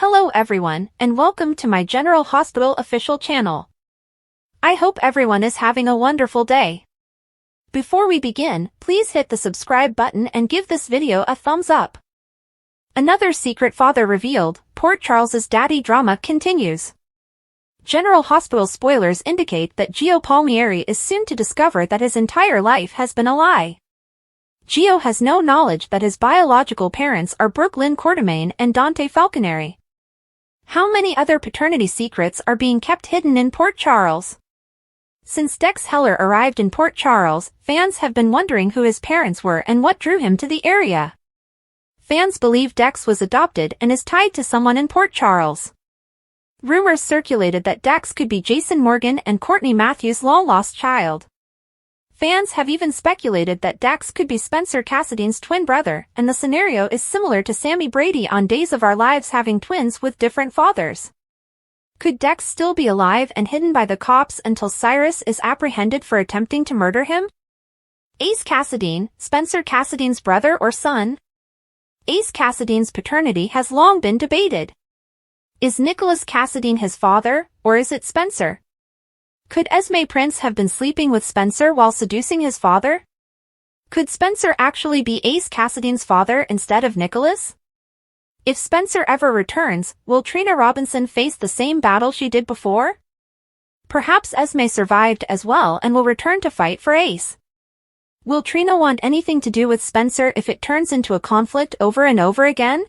Hello everyone, and welcome to my General Hospital official channel. I hope everyone is having a wonderful day. Before we begin, please hit the subscribe button and give this video a thumbs up. Another secret father revealed, Port Charles's daddy drama continues. General Hospital spoilers indicate that Gio Palmieri is soon to discover that his entire life has been a lie. Gio has no knowledge that his biological parents are Brooke Lynn Quartermaine and Dante Falconeri. How many other paternity secrets are being kept hidden in Port Charles? Since Dex Heller arrived in Port Charles, fans have been wondering who his parents were and what drew him to the area. Fans believe Dex was adopted and is tied to someone in Port Charles. Rumors circulated that Dex could be Jason Morgan and Courtney Matthews' long-lost child. Fans have even speculated that Dex could be Spencer Cassidy's twin brother, and the scenario is similar to Sammy Brady on Days of Our Lives having twins with different fathers. Could Dex still be alive and hidden by the cops until Cyrus is apprehended for attempting to murder him? Ace Cassidy, Spencer Cassidy's brother or son? Ace Cassidy's paternity has long been debated. Is Nicholas Cassidy his father, or is it Spencer? Could Esme Prince have been sleeping with Spencer while seducing his father? Could Spencer actually be Ace Cassidy's father instead of Nicholas? If Spencer ever returns, will Trina Robinson face the same battle she did before? Perhaps Esme survived as well and will return to fight for Ace. Will Trina want anything to do with Spencer if it turns into a conflict over and over again?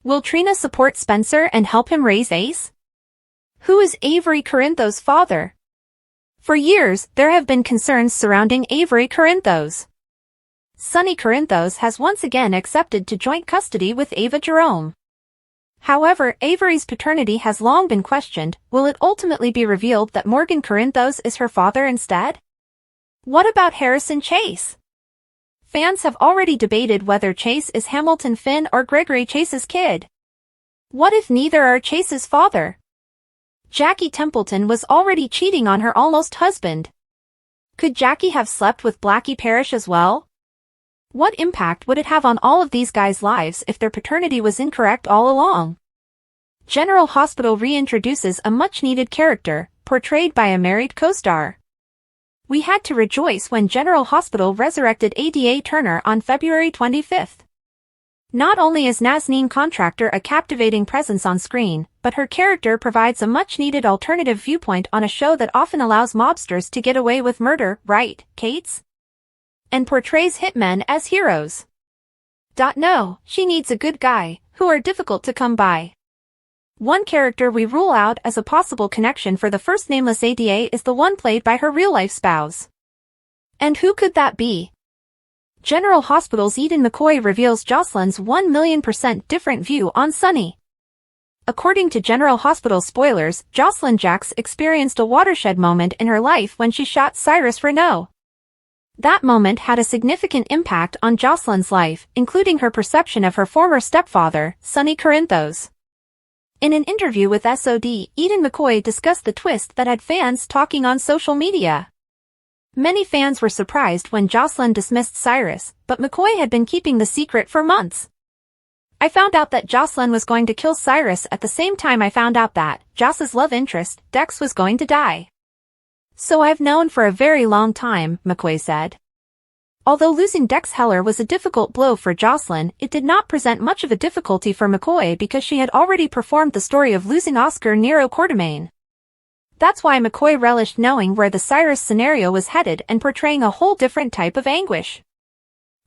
Will Trina support Spencer and help him raise Ace? Who is Avery Corinthos' father? For years, there have been concerns surrounding Avery Corinthos. Sonny Corinthos has once again accepted to joint custody with Ava Jerome. However, Avery's paternity has long been questioned. Will it ultimately be revealed that Morgan Corinthos is her father instead? What about Harrison Chase? Fans have already debated whether Chase is Hamilton Finn or Gregory Chase's kid. What if neither are Chase's father? Jackie Templeton was already cheating on her almost husband. Could Jackie have slept with Blackie Parrish as well? What impact would it have on all of these guys' lives if their paternity was incorrect all along? General Hospital reintroduces a much-needed character, portrayed by a married co-star. We had to rejoice when General Hospital resurrected Ada Turner on February 25th. Not only is Nazneen Contractor a captivating presence on screen, but her character provides a much-needed alternative viewpoint on a show that often allows mobsters to get away with murder, right, Kates? And portrays hitmen as heroes. No, she needs a good guy, who are difficult to come by. One character we rule out as a possible connection for the first nameless Ada is the one played by her real-life spouse. And who could that be? General Hospital's Eden McCoy reveals Jocelyn's 1,000,000% different view on Sonny. According to General Hospital spoilers, Jocelyn Jacks experienced a watershed moment in her life when she shot Cyrus Renault. That moment had a significant impact on Jocelyn's life, including her perception of her former stepfather, Sonny Corinthos. In an interview with SOD, Eden McCoy discussed the twist that had fans talking on social media. Many fans were surprised when Jocelyn dismissed Cyrus, but McCoy had been keeping the secret for months. I found out that Jocelyn was going to kill Cyrus at the same time I found out that Joss's love interest, Dex, was going to die. So I've known for a very long time, McCoy said. Although losing Dex Heller was a difficult blow for Jocelyn, it did not present much of a difficulty for McCoy because she had already performed the story of losing Oscar Nero Quartermaine. That's why McCoy relished knowing where the Cyrus scenario was headed and portraying a whole different type of anguish.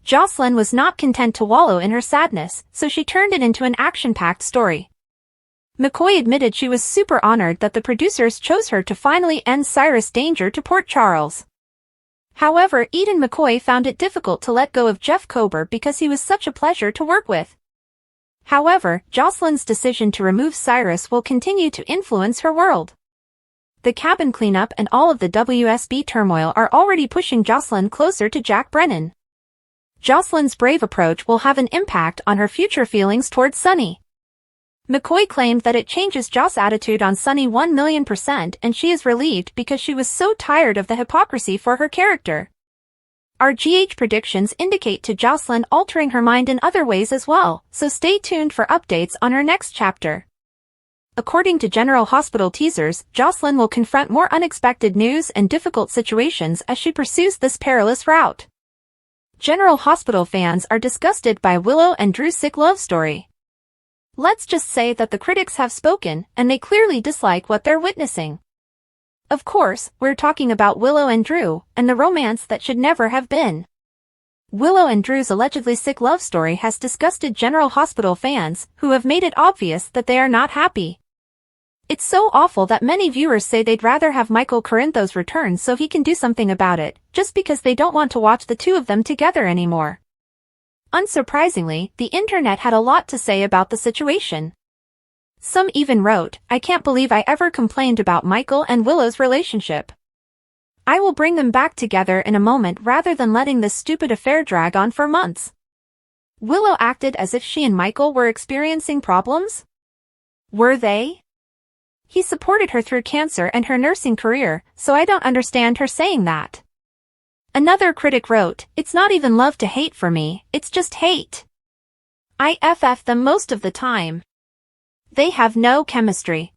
Jocelyn was not content to wallow in her sadness, so she turned it into an action-packed story. McCoy admitted she was super honored that the producers chose her to finally end Cyrus' danger to Port Charles. However, Eden McCoy found it difficult to let go of Jeff Kober because he was such a pleasure to work with. However, Jocelyn's decision to remove Cyrus will continue to influence her world. The cabin cleanup and all of the WSB turmoil are already pushing Jocelyn closer to Jack Brennan. Jocelyn's brave approach will have an impact on her future feelings towards Sonny. McCoy claimed that it changes Joss' attitude on Sonny 1,000,000% and she is relieved because she was so tired of the hypocrisy for her character. Our GH predictions indicate to Jocelyn altering her mind in other ways as well, so stay tuned for updates on her next chapter. According to General Hospital teasers, Jocelyn will confront more unexpected news and difficult situations as she pursues this perilous route. General Hospital fans are disgusted by Willow and Drew's sick love story. Let's just say that the critics have spoken, and they clearly dislike what they're witnessing. Of course, we're talking about Willow and Drew, and the romance that should never have been. Willow and Drew's allegedly sick love story has disgusted General Hospital fans, who have made it obvious that they are not happy. It's so awful that many viewers say they'd rather have Michael Corinthos return so he can do something about it, just because they don't want to watch the two of them together anymore. Unsurprisingly, the internet had a lot to say about the situation. Some even wrote, "I can't believe I ever complained about Michael and Willow's relationship. I will bring them back together in a moment rather than letting this stupid affair drag on for months." Willow acted as if she and Michael were experiencing problems? Were they? He supported her through cancer and her nursing career, so I don't understand her saying that. Another critic wrote, "It's not even love to hate for me, it's just hate. I FF them most of the time. They have no chemistry.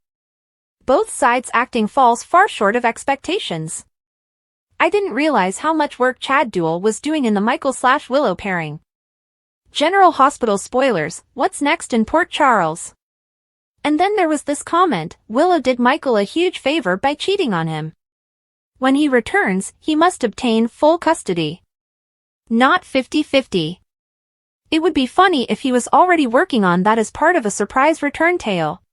Both sides acting falls far short of expectations. I didn't realize how much work Chad Duell was doing in the Michael/Willow pairing." General Hospital spoilers, what's next in Port Charles? And then there was this comment, Willow did Michael a huge favor by cheating on him. When he returns, he must obtain full custody. Not 50-50. It would be funny if he was already working on that as part of a surprise return tale.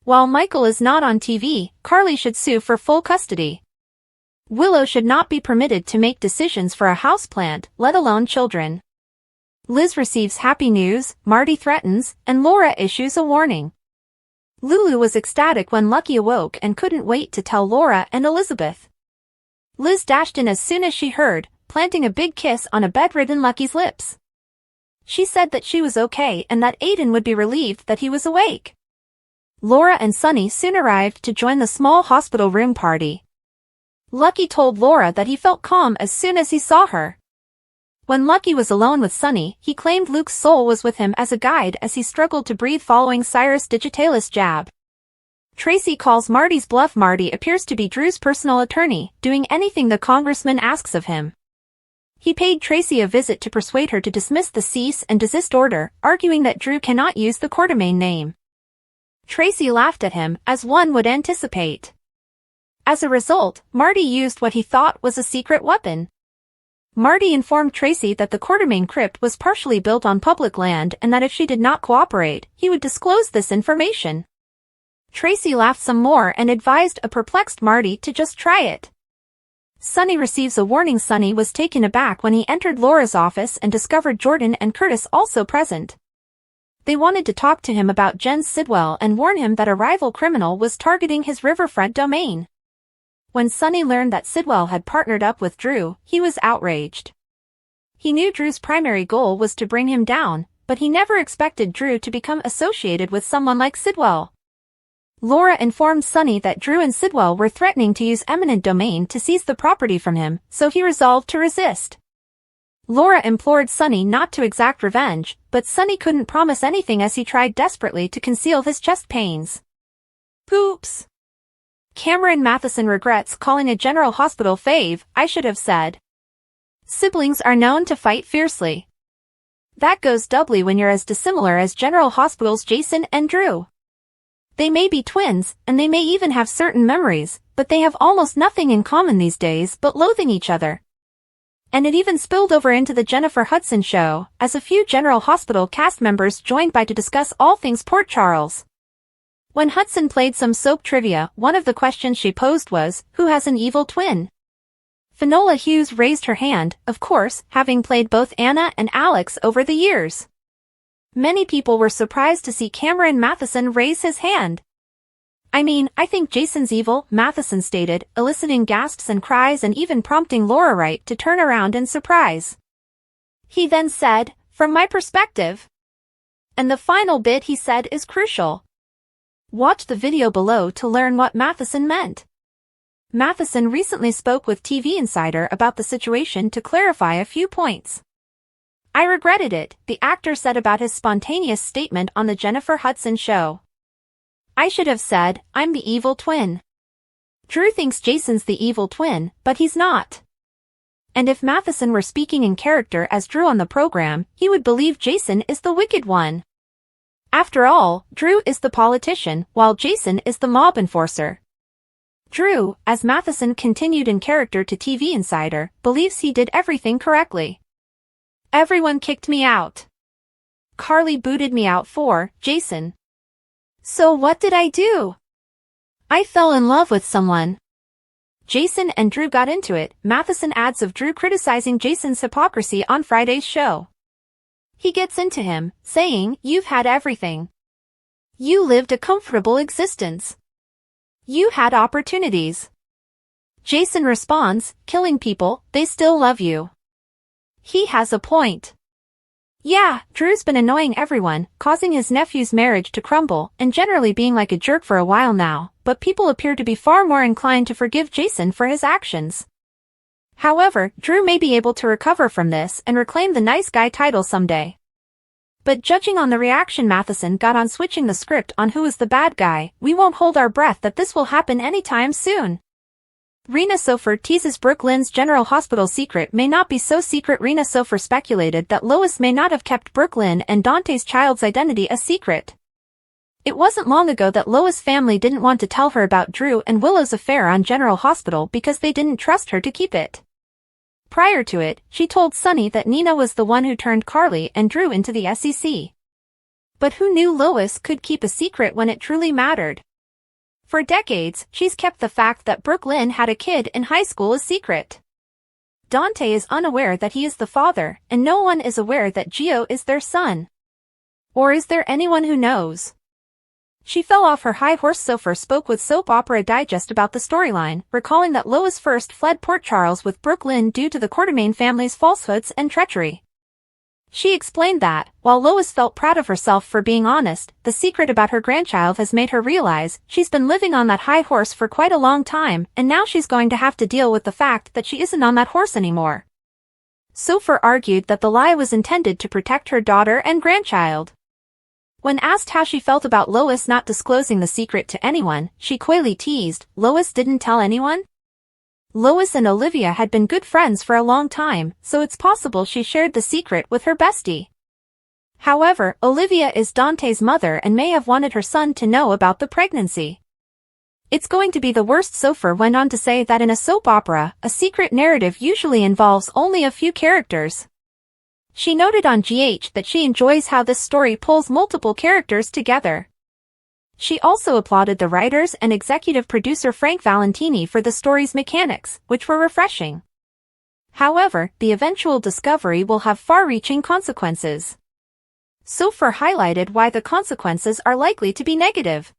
While Michael is not on TV, Carly should sue for full custody. Willow should not be permitted to make decisions for a houseplant, let alone children. Liz receives happy news, Marty threatens, and Laura issues a warning. Lulu was ecstatic when Lucky awoke and couldn't wait to tell Laura and Elizabeth. Liz dashed in as soon as she heard, planting a big kiss on a bedridden Lucky's lips. She said that she was okay and that Aiden would be relieved that he was awake. Laura and Sunny soon arrived to join the small hospital room party. Lucky told Laura that he felt calm as soon as he saw her. When Lucky was alone with Sunny, he claimed Luke's soul was with him as a guide as he struggled to breathe following Cyrus Digitalis' jab. Tracy calls Marty's bluff. Marty appears to be Drew's personal attorney, doing anything the congressman asks of him. He paid Tracy a visit to persuade her to dismiss the cease and desist order, arguing that Drew cannot use the Quartermaine name. Tracy laughed at him, as one would anticipate. As a result, Marty used what he thought was a secret weapon. Marty informed Tracy that the Quartermaine crypt was partially built on public land and that if she did not cooperate, he would disclose this information. Tracy laughed some more and advised a perplexed Marty to just try it. Sunny receives a warning. Sunny was taken aback when he entered Laura's office and discovered Jordan and Curtis also present. They wanted to talk to him about Jen Sidwell and warn him that a rival criminal was targeting his riverfront domain. When Sunny learned that Sidwell had partnered up with Drew, he was outraged. He knew Drew's primary goal was to bring him down, but he never expected Drew to become associated with someone like Sidwell. Laura informed Sunny that Drew and Sidwell were threatening to use eminent domain to seize the property from him, so he resolved to resist. Laura implored Sunny not to exact revenge, but Sunny couldn't promise anything as he tried desperately to conceal his chest pains. Poops. Cameron Matheson regrets calling a General Hospital fave, I should have said. Siblings are known to fight fiercely. That goes doubly when you're as dissimilar as General Hospital's Jason and Drew. They may be twins, and they may even have certain memories, but they have almost nothing in common these days but loathing each other. And it even spilled over into the Jennifer Hudson show, as a few General Hospital cast members joined by to discuss all things Port Charles. When Hudson played some soap trivia, one of the questions she posed was, who has an evil twin? Finola Hughes raised her hand, of course, having played both Anna and Alex over the years. Many people were surprised to see Cameron Matheson raise his hand. I mean, I think Jason's evil, Matheson stated, eliciting gasps and cries and even prompting Laura Wright to turn around in surprise. He then said, from my perspective. And the final bit he said is crucial. Watch the video below to learn what Matheson meant. Matheson recently spoke with TV Insider about the situation to clarify a few points. I regretted it, the actor said about his spontaneous statement on the Jennifer Hudson show. I should have said, I'm the evil twin. Drew thinks Jason's the evil twin, but he's not. And if Matheson were speaking in character as Drew on the program, he would believe Jason is the wicked one. After all, Drew is the politician, while Jason is the mob enforcer. Drew, as Matheson continued in character to TV Insider, believes he did everything correctly. Everyone kicked me out. Carly booted me out for Jason. So what did I do? I fell in love with someone. Jason and Drew got into it. Matheson adds of Drew criticizing Jason's hypocrisy on Friday's show. He gets into him, saying, "You've had everything. You lived a comfortable existence. You had opportunities." Jason responds, "Killing people, they still love you." He has a point. Yeah, Drew's been annoying everyone, causing his nephew's marriage to crumble, and generally being like a jerk for a while now, but people appear to be far more inclined to forgive Jason for his actions. However, Drew may be able to recover from this and reclaim the nice guy title someday. But judging on the reaction Matheson got on switching the script on who is the bad guy, we won't hold our breath that this will happen anytime soon. Rena Sofer teases Brooke Lynn's General Hospital secret may not be so secret. Rena Sofer speculated that Lois may not have kept Brooke Lynn and Dante's child's identity a secret. It wasn't long ago that Lois' family didn't want to tell her about Drew and Willow's affair on General Hospital because they didn't trust her to keep it. Prior to it, she told Sonny that Nina was the one who turned Carly and Drew into the SEC. But who knew Lois could keep a secret when it truly mattered? For decades, she's kept the fact that Brooke Lynn had a kid in high school a secret. Dante is unaware that he is the father, and no one is aware that Gio is their son. Or is there anyone who knows? She fell off her high horse. Sofer spoke with Soap Opera Digest about the storyline, recalling that Lois first fled Port Charles with Brooke Lynn due to the Quartermaine family's falsehoods and treachery. She explained that, while Lois felt proud of herself for being honest, the secret about her grandchild has made her realize she's been living on that high horse for quite a long time, and now she's going to have to deal with the fact that she isn't on that horse anymore. Sofer argued that the lie was intended to protect her daughter and grandchild. When asked how she felt about Lois not disclosing the secret to anyone, she coyly teased, "Lois didn't tell anyone?" Lois and Olivia had been good friends for a long time, so it's possible she shared the secret with her bestie. However, Olivia is Dante's mother and may have wanted her son to know about the pregnancy. It's going to be the worst. Sofer went on to say that in a soap opera, a secret narrative usually involves only a few characters. She noted on GH that she enjoys how this story pulls multiple characters together. She also applauded the writers and executive producer Frank Valentini for the story's mechanics, which were refreshing. However, the eventual discovery will have far-reaching consequences. Sofer highlighted why the consequences are likely to be negative.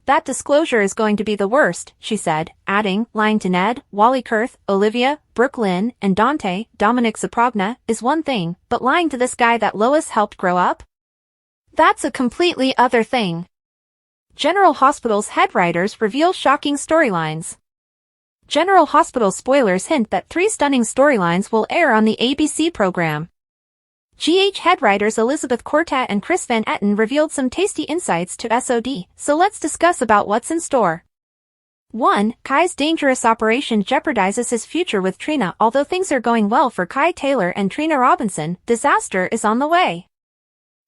That disclosure is going to be the worst, she said, adding, lying to Ned, Wally Kurth, Olivia, Brooke Lynn, and Dante, Dominic Zaprogna, is one thing, but lying to this guy that Lois helped grow up? That's a completely other thing. General Hospital's head writers reveal shocking storylines. General Hospital spoilers hint that 3 stunning storylines will air on the ABC program. GH head writers Elizabeth Cortat and Chris Van Etten revealed some tasty insights to SOD, so let's discuss about what's in store. 1. Kai's dangerous operation jeopardizes his future with Trina. Although things are going well for Kai Taylor and Trina Robinson, disaster is on the way.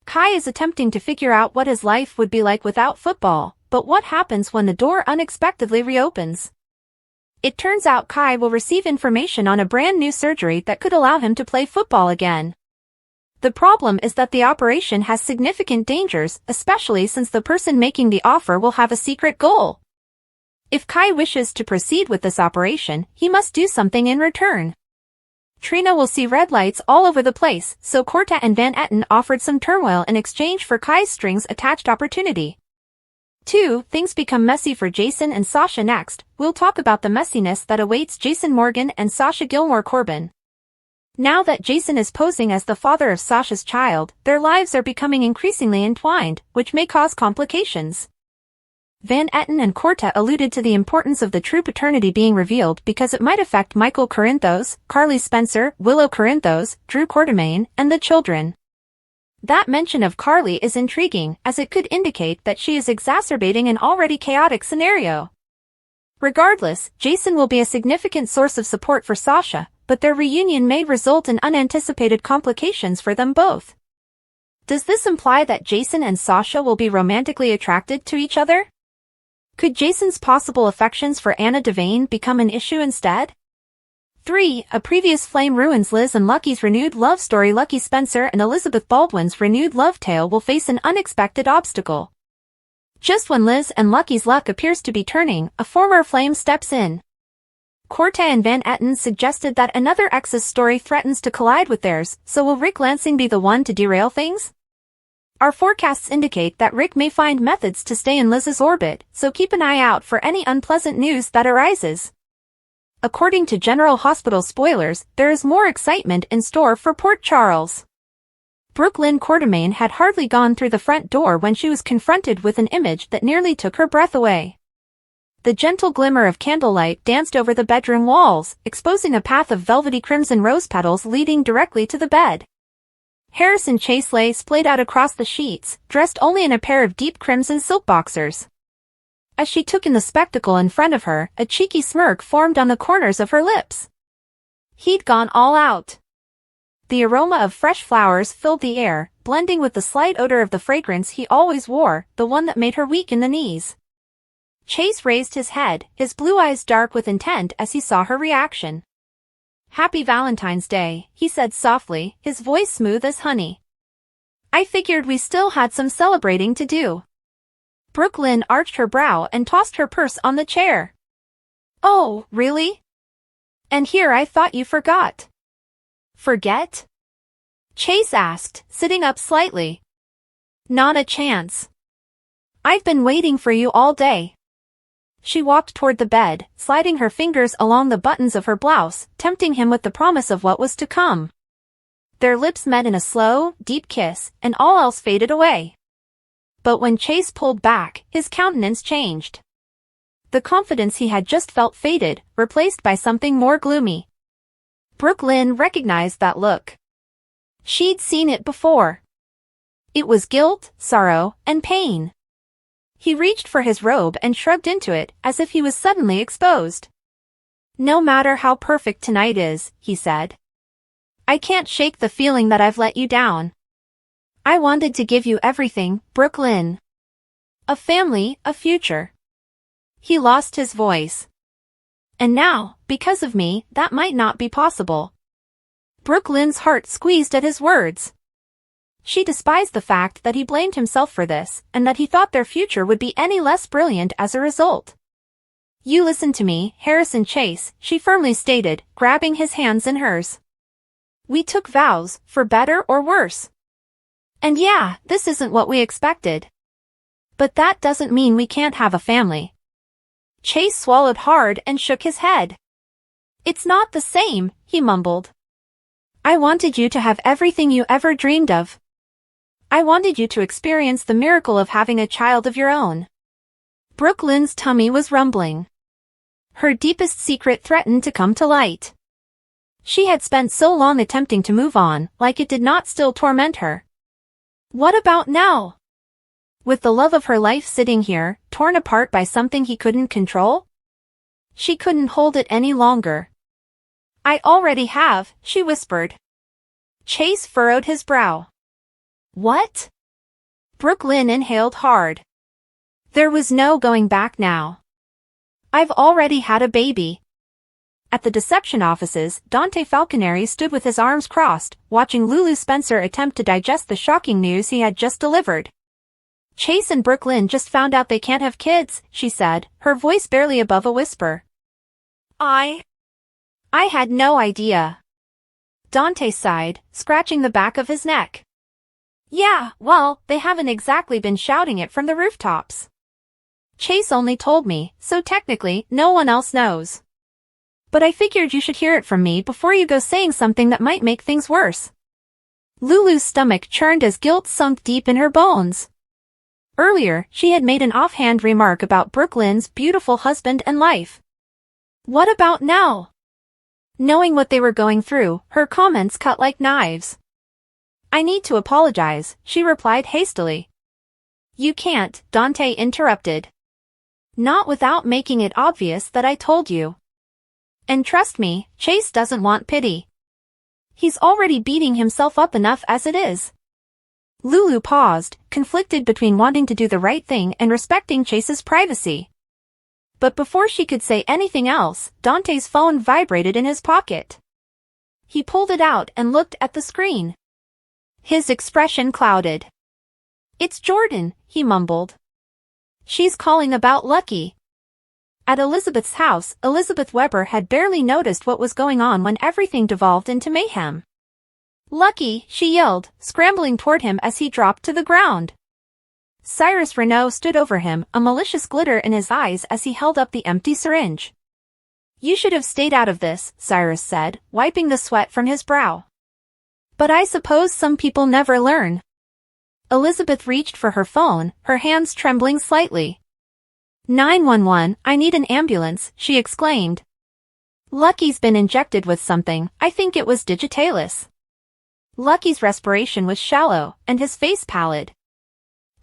Kai is attempting to figure out what his life would be like without football, but what happens when the door unexpectedly reopens? It turns out Kai will receive information on a brand new surgery that could allow him to play football again. The problem is that the operation has significant dangers, especially since the person making the offer will have a secret goal. If Kai wishes to proceed with this operation, he must do something in return. Trina will see red lights all over the place, so Cortat and Van Etten offered some turmoil in exchange for Kai's strings-attached opportunity. 2. Things become messy for Jason and Sasha next. We'll talk about the messiness that awaits Jason Morgan and Sasha Gilmore Corbin. Now that Jason is posing as the father of Sasha's child, their lives are becoming increasingly entwined, which may cause complications. Van Etten and Cortat alluded to the importance of the true paternity being revealed because it might affect Michael Corinthos, Carly Spencer, Willow Corinthos, Drew Quartermaine, and the children. That mention of Carly is intriguing, as it could indicate that she is exacerbating an already chaotic scenario. Regardless, Jason will be a significant source of support for Sasha, but their reunion may result in unanticipated complications for them both. Does this imply that Jason and Sasha will be romantically attracted to each other? Could Jason's possible affections for Anna Devane become an issue instead? 3. A previous flame ruins Liz and Lucky's renewed love story. Lucky Spencer and Elizabeth Baldwin's renewed love tale will face an unexpected obstacle. Just when Liz and Lucky's luck appears to be turning, a former flame steps in. Corte and Van Etten suggested that another ex's story threatens to collide with theirs, so will Rick Lansing be the one to derail things? Our forecasts indicate that Rick may find methods to stay in Liz's orbit, so keep an eye out for any unpleasant news that arises. According to General Hospital spoilers, there is more excitement in store for Port Charles. Brooke Lynn Quartermaine had hardly gone through the front door when she was confronted with an image that nearly took her breath away. The gentle glimmer of candlelight danced over the bedroom walls, exposing a path of velvety crimson rose petals leading directly to the bed. Harrison Chase lay splayed out across the sheets, dressed only in a pair of deep crimson silk boxers. As she took in the spectacle in front of her, a cheeky smirk formed on the corners of her lips. He'd gone all out. The aroma of fresh flowers filled the air, blending with the slight odor of the fragrance he always wore, the one that made her weak in the knees. Chase raised his head, his blue eyes dark with intent as he saw her reaction. "Happy Valentine's Day," he said softly, his voice smooth as honey. "I figured we still had some celebrating to do." Brooke Lynn arched her brow and tossed her purse on the chair. "Oh, really? And here I thought you forgot." "Forget?" Chase asked, sitting up slightly. "Not a chance. I've been waiting for you all day." She walked toward the bed, sliding her fingers along the buttons of her blouse, tempting him with the promise of what was to come. Their lips met in a slow, deep kiss, and all else faded away. But when Chase pulled back, his countenance changed. The confidence he had just felt faded, replaced by something more gloomy. Brooke Lynn recognized that look. She'd seen it before. It was guilt, sorrow, and pain. He reached for his robe and shrugged into it, as if he was suddenly exposed. "No matter how perfect tonight is," he said, "I can't shake the feeling that I've let you down. I wanted to give you everything, Brooke Lynn. A family, a future." He lost his voice. "And now, because of me, that might not be possible." Brooke Lynn's heart squeezed at his words. She despised the fact that he blamed himself for this, and that he thought their future would be any less brilliant as a result. "You listen to me, Harrison Chase," she firmly stated, grabbing his hands in hers. "We took vows, for better or worse. And yeah, this isn't what we expected. But that doesn't mean we can't have a family." Chase swallowed hard and shook his head. "It's not the same," he mumbled. "I wanted you to have everything you ever dreamed of. I wanted you to experience the miracle of having a child of your own." Brooke Lynn's tummy was rumbling. Her deepest secret threatened to come to light. She had spent so long attempting to move on, like it did not still torment her. What about now? With the love of her life sitting here, torn apart by something he couldn't control? She couldn't hold it any longer. "I already have," she whispered. Chase furrowed his brow. "What?" Brooke Lynn inhaled hard. There was no going back now. "I've already had a baby." At the deception offices, Dante Falconeri stood with his arms crossed, watching Lulu Spencer attempt to digest the shocking news he had just delivered. "Chase and Brooke Lynn just found out they can't have kids," she said, her voice barely above a whisper. I had no idea." Dante sighed, scratching the back of his neck. "Yeah, well, they haven't exactly been shouting it from the rooftops. Chase only told me, so technically, no one else knows. But I figured you should hear it from me before you go saying something that might make things worse." Lulu's stomach churned as guilt sunk deep in her bones. Earlier, she had made an offhand remark about Brooke Lynn's beautiful husband and life. What about now? Knowing what they were going through, her comments cut like knives. I need to apologize, she replied hastily. You can't, Dante interrupted. Not without making it obvious that I told you. And trust me, Chase doesn't want pity. He's already beating himself up enough as it is. Lulu paused, conflicted between wanting to do the right thing and respecting Chase's privacy. But before she could say anything else, Dante's phone vibrated in his pocket. He pulled it out and looked at the screen. His expression clouded. It's Jordan, he mumbled. She's calling about Lucky. At Elizabeth's house, Elizabeth Weber had barely noticed what was going on when everything devolved into mayhem. Lucky, she yelled, scrambling toward him as he dropped to the ground. Cyrus Renault stood over him, a malicious glitter in his eyes as he held up the empty syringe. You should have stayed out of this, Cyrus said, wiping the sweat from his brow. But I suppose some people never learn. Elizabeth reached for her phone, her hands trembling slightly. 911, I need an ambulance, she exclaimed. Lucky's been injected with something, I think it was digitalis. Lucky's respiration was shallow, and his face pallid.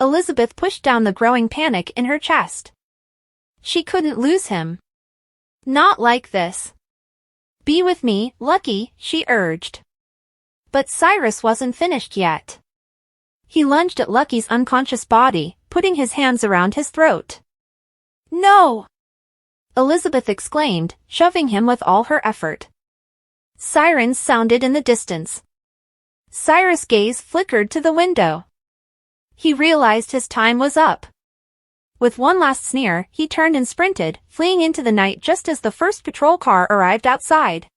Elizabeth pushed down the growing panic in her chest. She couldn't lose him. Not like this. Be with me, Lucky, she urged. But Cyrus wasn't finished yet. He lunged at Lucky's unconscious body, putting his hands around his throat. No! Elizabeth exclaimed, shoving him with all her effort. Sirens sounded in the distance. Cyrus' gaze flickered to the window. He realized his time was up. With one last sneer, he turned and sprinted, fleeing into the night just as the first patrol car arrived outside.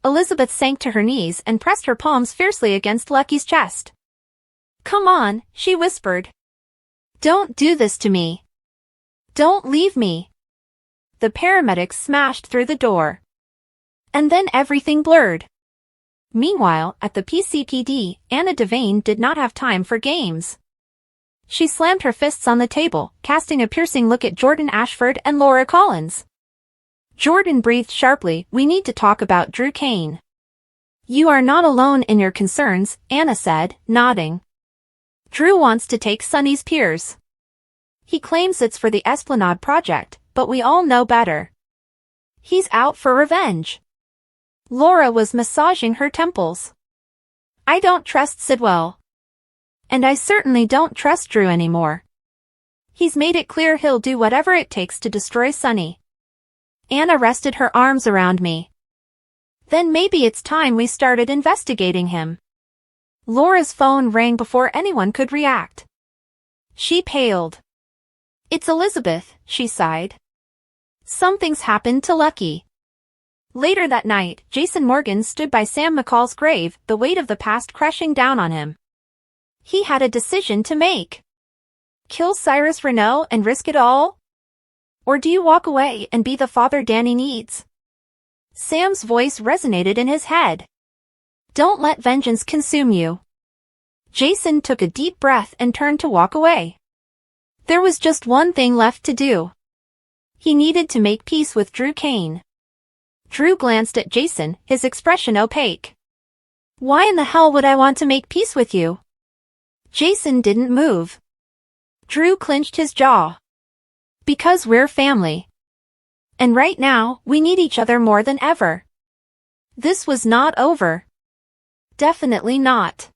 Elizabeth sank to her knees and pressed her palms fiercely against Lucky's chest. Come on, she whispered. Don't do this to me. Don't leave me. The paramedics smashed through the door. And then everything blurred. Meanwhile, at the PCPD, Anna Devane did not have time for games. She slammed her fists on the table, casting a piercing look at Jordan Ashford and Laura Collins. Jordan breathed sharply, we need to talk about Drew Kane. You are not alone in your concerns, Anna said, nodding. Drew wants to take Sonny's Piers. He claims it's for the Esplanade project, but we all know better. He's out for revenge. Laura was massaging her temples. I don't trust Sidwell. And I certainly don't trust Drew anymore. He's made it clear he'll do whatever it takes to destroy Sonny. Anna rested her arms around me. Then maybe it's time we started investigating him. Laura's phone rang before anyone could react. She paled. It's Elizabeth, she sighed. Something's happened to Lucky. Later that night, Jason Morgan stood by Sam McCall's grave, the weight of the past crushing down on him. He had a decision to make. Kill Cyrus Renault and risk it all? Or do you walk away and be the father Danny needs? Sam's voice resonated in his head. Don't let vengeance consume you. Jason took a deep breath and turned to walk away. There was just one thing left to do. He needed to make peace with Drew Kane. Drew glanced at Jason, his expression opaque. Why in the hell would I want to make peace with you? Jason didn't move. Drew clenched his jaw. Because we're family. And right now, we need each other more than ever. This was not over. Definitely not.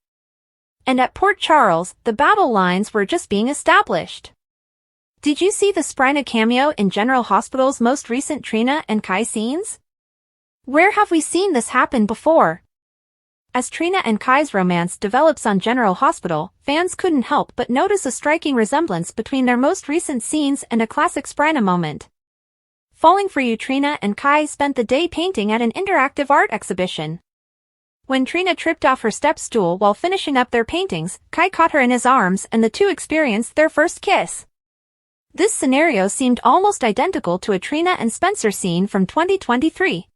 And at Port Charles, the battle lines were just being established. Did you see the Springer cameo in General Hospital's most recent Trina and Kai scenes? Where have we seen this happen before? As Trina and Kai's romance develops on General Hospital, fans couldn't help but notice a striking resemblance between their most recent scenes and a classic Springer moment. Falling for You, Trina and Kai spent the day painting at an interactive art exhibition. When Trina tripped off her step stool while finishing up their paintings, Kai caught her in his arms and the two experienced their first kiss. This scenario seemed almost identical to a Trina and Spencer scene from 2023.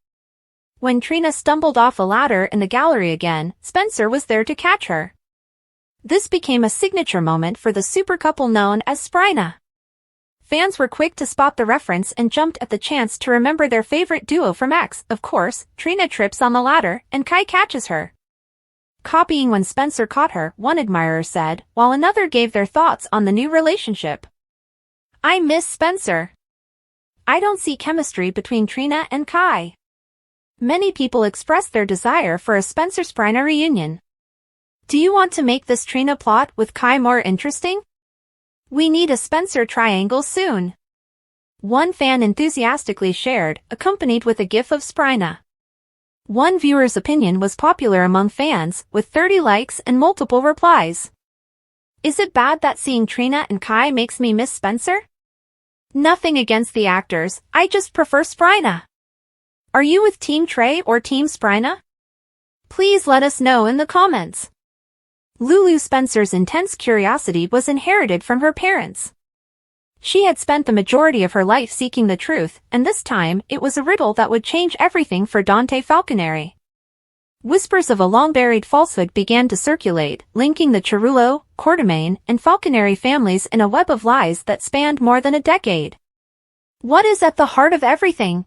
When Trina stumbled off a ladder in the gallery again, Spencer was there to catch her. This became a signature moment for the super couple known as Springer. Fans were quick to spot the reference and jumped at the chance to remember their favorite duo from X. Of course, Trina trips on the ladder and Kai catches her. copying when Spencer caught her, one admirer said, while another gave their thoughts on the new relationship. I miss Spencer. I don't see chemistry between Trina and Kai. Many people expressed their desire for a Spencer-Spriana reunion. Do you want to make this Trina plot with Kai more interesting? We need a Spencer triangle soon. One fan enthusiastically shared, accompanied with a gif of Spriana. One viewer's opinion was popular among fans, with 30 likes and multiple replies. Is it bad that seeing Trina and Kai makes me miss Spencer? Nothing against the actors, I just prefer Spriana. Are you with Team Trey or Team Spriana? Please let us know in the comments. Lulu Spencer's intense curiosity was inherited from her parents. She had spent the majority of her life seeking the truth, and this time, it was a riddle that would change everything for Dante Falconeri. Whispers of a long-buried falsehood began to circulate, linking the Cerullo, Quartermaine, and Falconeri families in a web of lies that spanned more than a decade. What is at the heart of everything?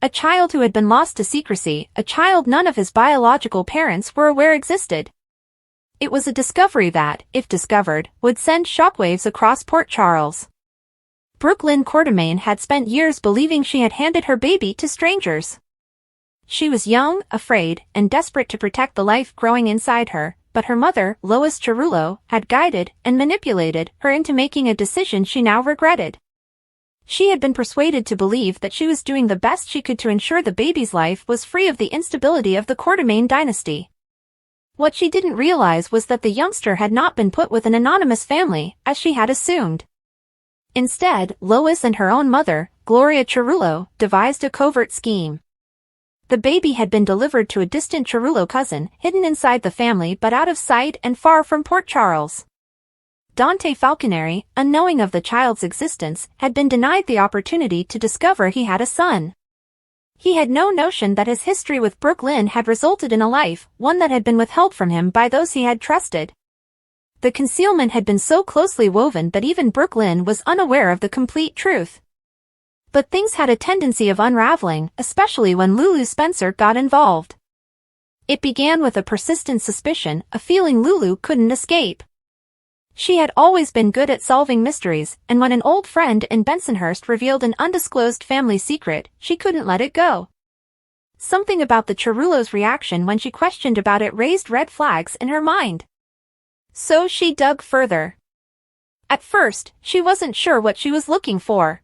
A child who had been lost to secrecy, a child none of his biological parents were aware existed. It was a discovery that, if discovered, would send shockwaves across Port Charles. Brooklyn Quartermaine had spent years believing she had handed her baby to strangers. She was young, afraid, and desperate to protect the life growing inside her, but her mother, Lois Cerullo, had guided and manipulated her into making a decision she now regretted. She had been persuaded to believe that she was doing the best she could to ensure the baby's life was free of the instability of the Quartermaine dynasty. What she didn't realize was that the youngster had not been put with an anonymous family, as she had assumed. Instead, Lois and her own mother, Gloria Cerullo, devised a covert scheme. The baby had been delivered to a distant Cerullo cousin, hidden inside the family but out of sight and far from Port Charles. Dante Falconeri, unknowing of the child's existence, had been denied the opportunity to discover he had a son. He had no notion that his history with Brooklyn had resulted in a life, one that had been withheld from him by those he had trusted. The concealment had been so closely woven that even Brooklyn was unaware of the complete truth. But things had a tendency of unraveling, especially when Lulu Spencer got involved. It began with a persistent suspicion, a feeling Lulu couldn't escape. She had always been good at solving mysteries, and when an old friend in Bensonhurst revealed an undisclosed family secret, she couldn't let it go. Something about the Cerullo's reaction when she questioned about it raised red flags in her mind. So she dug further. At first, she wasn't sure what she was looking for.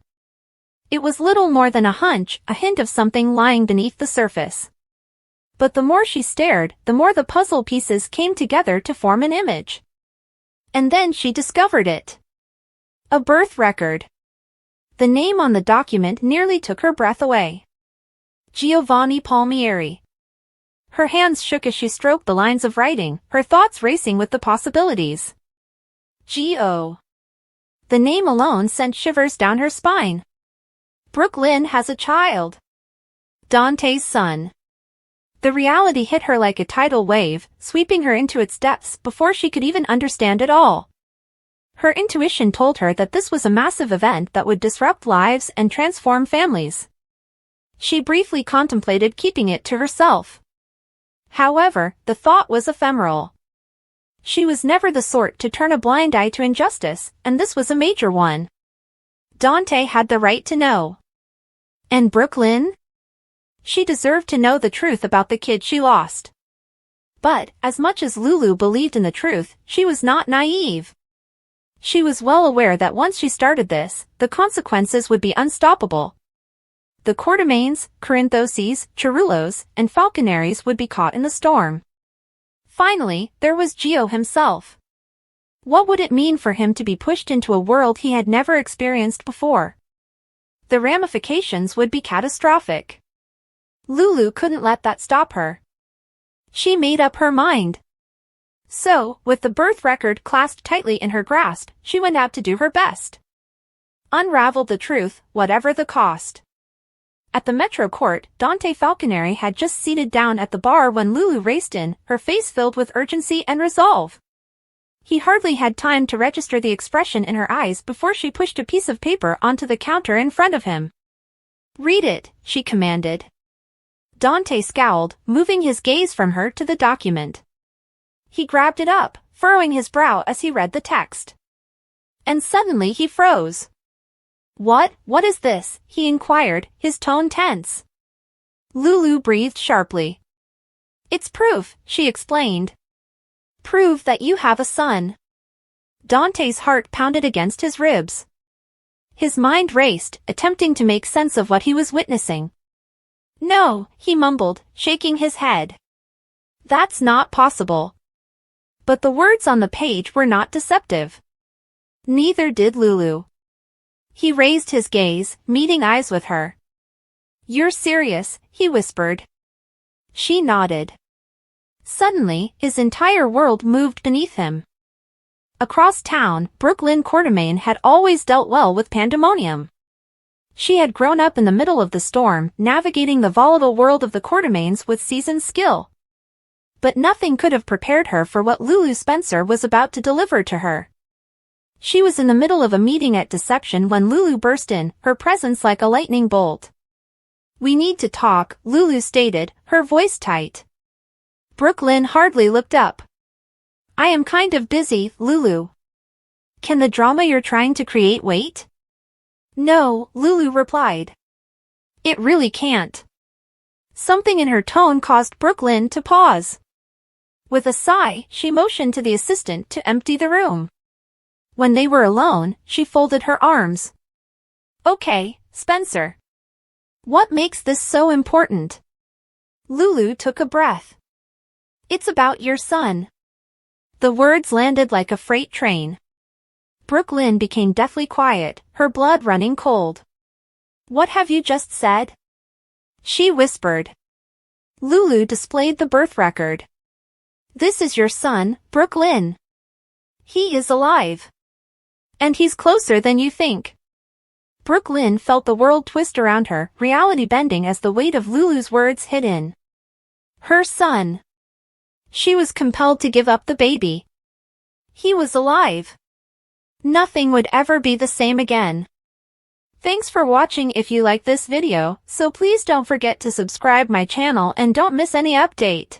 It was little more than a hunch, a hint of something lying beneath the surface. But the more she stared, the more the puzzle pieces came together to form an image. And then she discovered it. A birth record. The name on the document nearly took her breath away. Giovanni Palmieri. Her hands shook as she stroked the lines of writing, her thoughts racing with the possibilities. G.O. The name alone sent shivers down her spine. Brooklyn has a child. Dante's son. The reality hit her like a tidal wave, sweeping her into its depths before she could even understand it all. Her intuition told her that this was a massive event that would disrupt lives and transform families. She briefly contemplated keeping it to herself. However, the thought was ephemeral. She was never the sort to turn a blind eye to injustice, and this was a major one. Dante had the right to know. And Brooklyn? She deserved to know the truth about the kid she lost. But, as much as Lulu believed in the truth, she was not naive. She was well aware that once she started this, the consequences would be unstoppable. The Quartermaines, Corinthoses, Cerullos, and Falconeris would be caught in the storm. Finally, there was Gio himself. What would it mean for him to be pushed into a world he had never experienced before? The ramifications would be catastrophic. Lulu couldn't let that stop her. She made up her mind. So, with the birth record clasped tightly in her grasp, she went out to do her best. Unravel the truth, whatever the cost. At the Metro Court, Dante Falconeri had just seated down at the bar when Lulu raced in, her face filled with urgency and resolve. He hardly had time to register the expression in her eyes before she pushed a piece of paper onto the counter in front of him. "Read it," she commanded. Dante scowled, moving his gaze from her to the document. he grabbed it up, furrowing his brow as he read the text. And suddenly he froze. What is this?" he inquired, his tone tense. Lulu breathed sharply. "It's proof," she explained. "Prove that you have a son." Dante's heart pounded against his ribs. His mind raced, attempting to make sense of what he was witnessing. "No," he mumbled, shaking his head. "That's not possible." But the words on the page were not deceptive. Neither did Lulu. He raised his gaze, meeting eyes with her. "You're serious," he whispered. She nodded. Suddenly, his entire world moved beneath him. Across town, Brooklyn Quartermain had always dealt well with pandemonium. She had grown up in the middle of the storm, navigating the volatile world of the Quartermains with seasoned skill. But nothing could have prepared her for what Lulu Spencer was about to deliver to her. She was in the middle of a meeting at Deception when Lulu burst in, her presence like a lightning bolt. "We need to talk," Lulu stated, her voice tight. Brooklyn hardly looked up. "I am kind of busy, Lulu. Can the drama you're trying to create wait?" "No," Lulu replied. "It really can't." Something in her tone caused Brooklyn to pause. With a sigh, she motioned to the assistant to empty the room. When they were alone, she folded her arms. "Okay, Spencer. What makes this so important?" Lulu took a breath. "It's about your son." The words landed like a freight train. Brooklyn became deathly quiet, her blood running cold. "What have you just said?" she whispered. Lulu displayed the birth record. "This is your son, Brooklyn. He is alive. And he's closer than you think." Brooklyn felt the world twist around her, reality bending as the weight of Lulu's words hit in. Her son. She was compelled to give up the baby. He was alive. Nothing would ever be the same again. Thanks for watching. If you like this video, so please don't forget to subscribe my channel and don't miss any update.